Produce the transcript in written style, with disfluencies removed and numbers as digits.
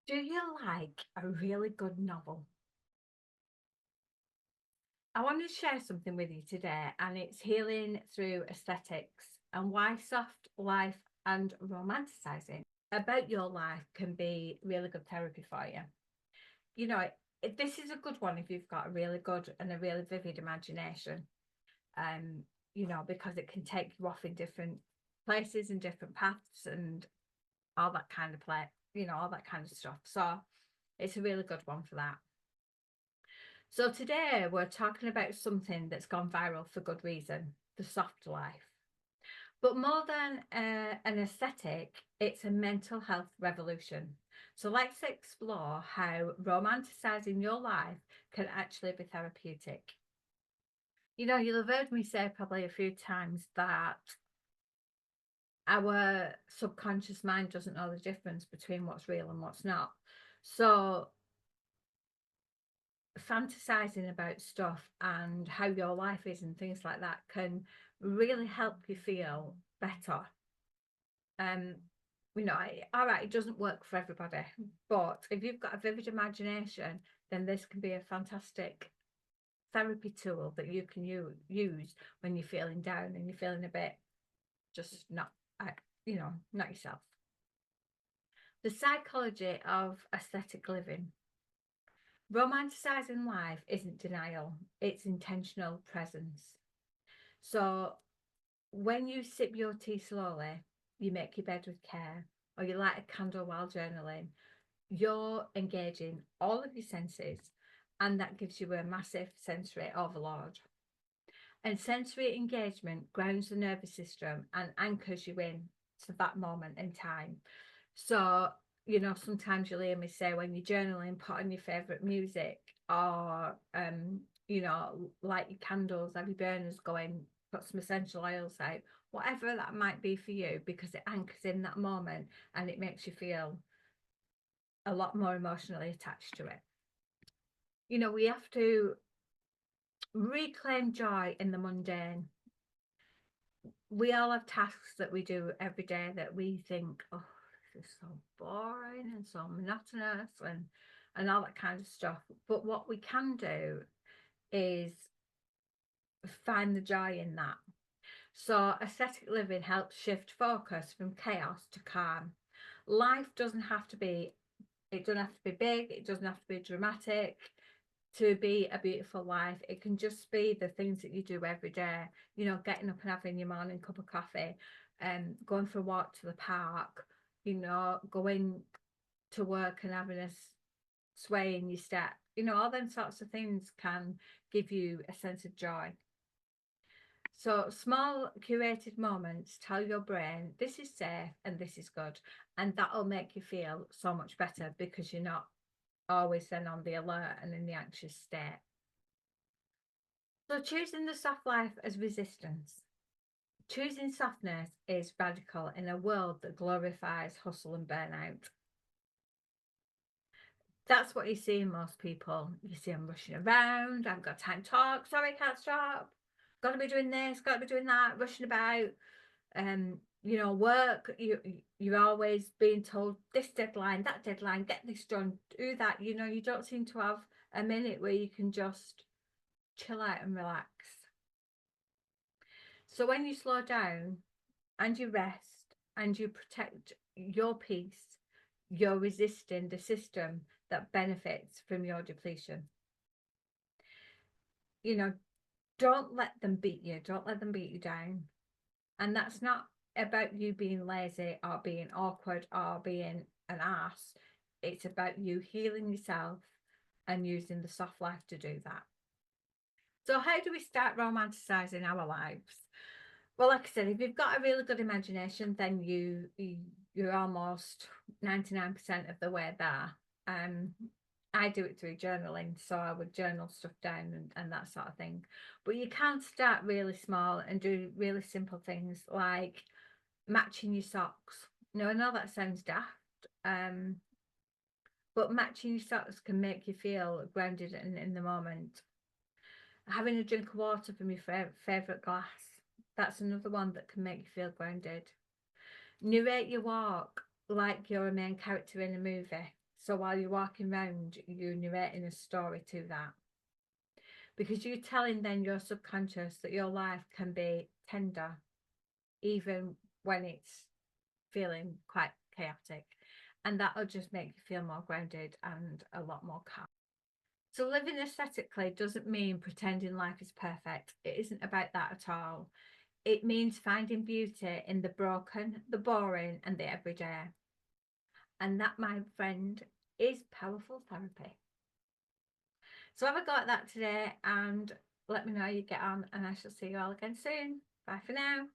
Do you like a really good novel? I want to share something with you today, and it's healing through aesthetics and why soft life and romanticizing about your life can be really good therapy for you. You know, this is a good one if you've got a really good and a really vivid imagination, um, because it can take you off in different places and different paths and all that kind of play, all that kind of stuff. So it's a really good one for that. So today we're talking about something that's gone viral for good reason, the soft life. But more than an aesthetic, it's a mental health revolution. So let's explore how romanticizing your life can actually be therapeutic. You'll have heard me say probably a few times that our subconscious mind doesn't know the difference between what's real and what's not. So fantasizing about stuff and how your life is and things like that can really help you feel better. Um, all right, it doesn't work for everybody, but if you've got a vivid imagination, then this can be a fantastic therapy tool that you can use when you're feeling down and you're feeling a bit just not, not yourself. The psychology of aesthetic living. Romanticizing life isn't denial, it's intentional presence. So when you sip your tea slowly, you make your bed with care, or you light a candle while journaling, you're engaging all of your senses, and that gives you a massive sensory overload. And sensory engagement grounds the nervous system and anchors you in to that moment in time. So, sometimes you'll hear me say when you're journaling, put on your favourite music or, light your candles, have your burners going, put some essential oils out, whatever that might be for you, because it anchors in that moment and it makes you feel a lot more emotionally attached to it. We have to reclaim joy in the mundane. We all have tasks that we do every day that we think, oh, this is so boring and so monotonous and all that kind of stuff. But what we can do is find the joy in that. So aesthetic living helps shift focus from chaos to calm. Life doesn't have to be, it doesn't have to be big, it doesn't have to be dramatic to be a beautiful life. It can just be the things that you do every day, getting up and having your morning cup of coffee and going for a walk to the park, going to work and having a sway in your step. All them sorts of things can give you a sense of joy. So small curated moments tell your brain this is safe and this is good. And that'll make you feel so much better because you're not always then on the alert and in the anxious state. So choosing the soft life as resistance. Choosing softness is radical in a world that glorifies hustle and burnout. That's what you see in most people. You see them rushing around, I haven't got time to talk, sorry, can't stop. Gotta be doing this, gotta be doing that, rushing about. Work, you're always being told this deadline, that deadline, get this done, do that. You don't seem to have a minute where you can just chill out and relax. So when you slow down and you rest and you protect your peace, you're resisting the system that benefits from your depletion. You know, don't let them beat you, don't let them beat you down. And that's not about you being lazy or being awkward or being an ass. It's about you healing yourself and using the soft life to do that. So, how do we start romanticizing our lives? Well, like I said, if you've got a really good imagination, then you're almost 99% of the way there. Um, I do it through journaling, so I would journal stuff down and that sort of thing. But you can start really small and do really simple things like matching your socks. I know that sounds daft, um, but matching your socks can make you feel grounded in the moment. Having a drink of water from your favourite glass, that's another one that can make you feel grounded. Narrate your walk like you're a main character in a movie. So while you're walking around, you're narrating a story to that, because you're telling then your subconscious that your life can be tender, even when it's feeling quite chaotic. And that'll just make you feel more grounded and a lot more calm. So living aesthetically doesn't mean pretending life is perfect. It isn't about that at all. It means finding beauty in the broken, the boring, and the everyday. And that, my friend, is powerful therapy. So have a go at that today and let me know how you get on, and I shall see you all again soon. Bye for now.